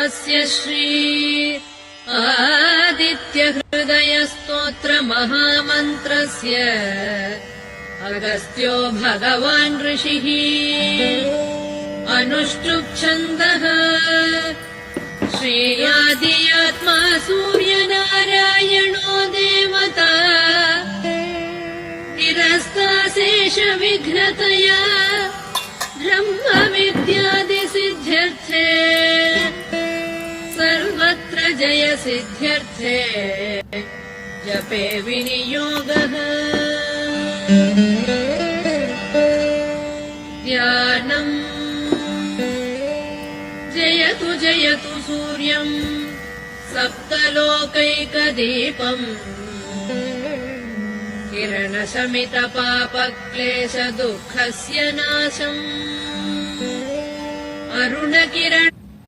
अस्य श्री आदित्यहृदयस्तोत्र महामन्त्रस्य अगस्त्यो भगवान् ऋषिः अनुष्टुप् छन्दः श्रेयादियात्मा सूर्यनारायणो देवता निरस्ताशेषविघ्नतया ब्रह्मविद्यादिसिद्ध्यर्थे सर्वत्र जयसिद्ध्यर्थे जपे विनियोगः ध्यानम् जयतु जयतु सूर्यम् सप्तलोकैकदीपम् किरणशमितपापक्लेशदुःखस्य नाशम् अरुणकिरण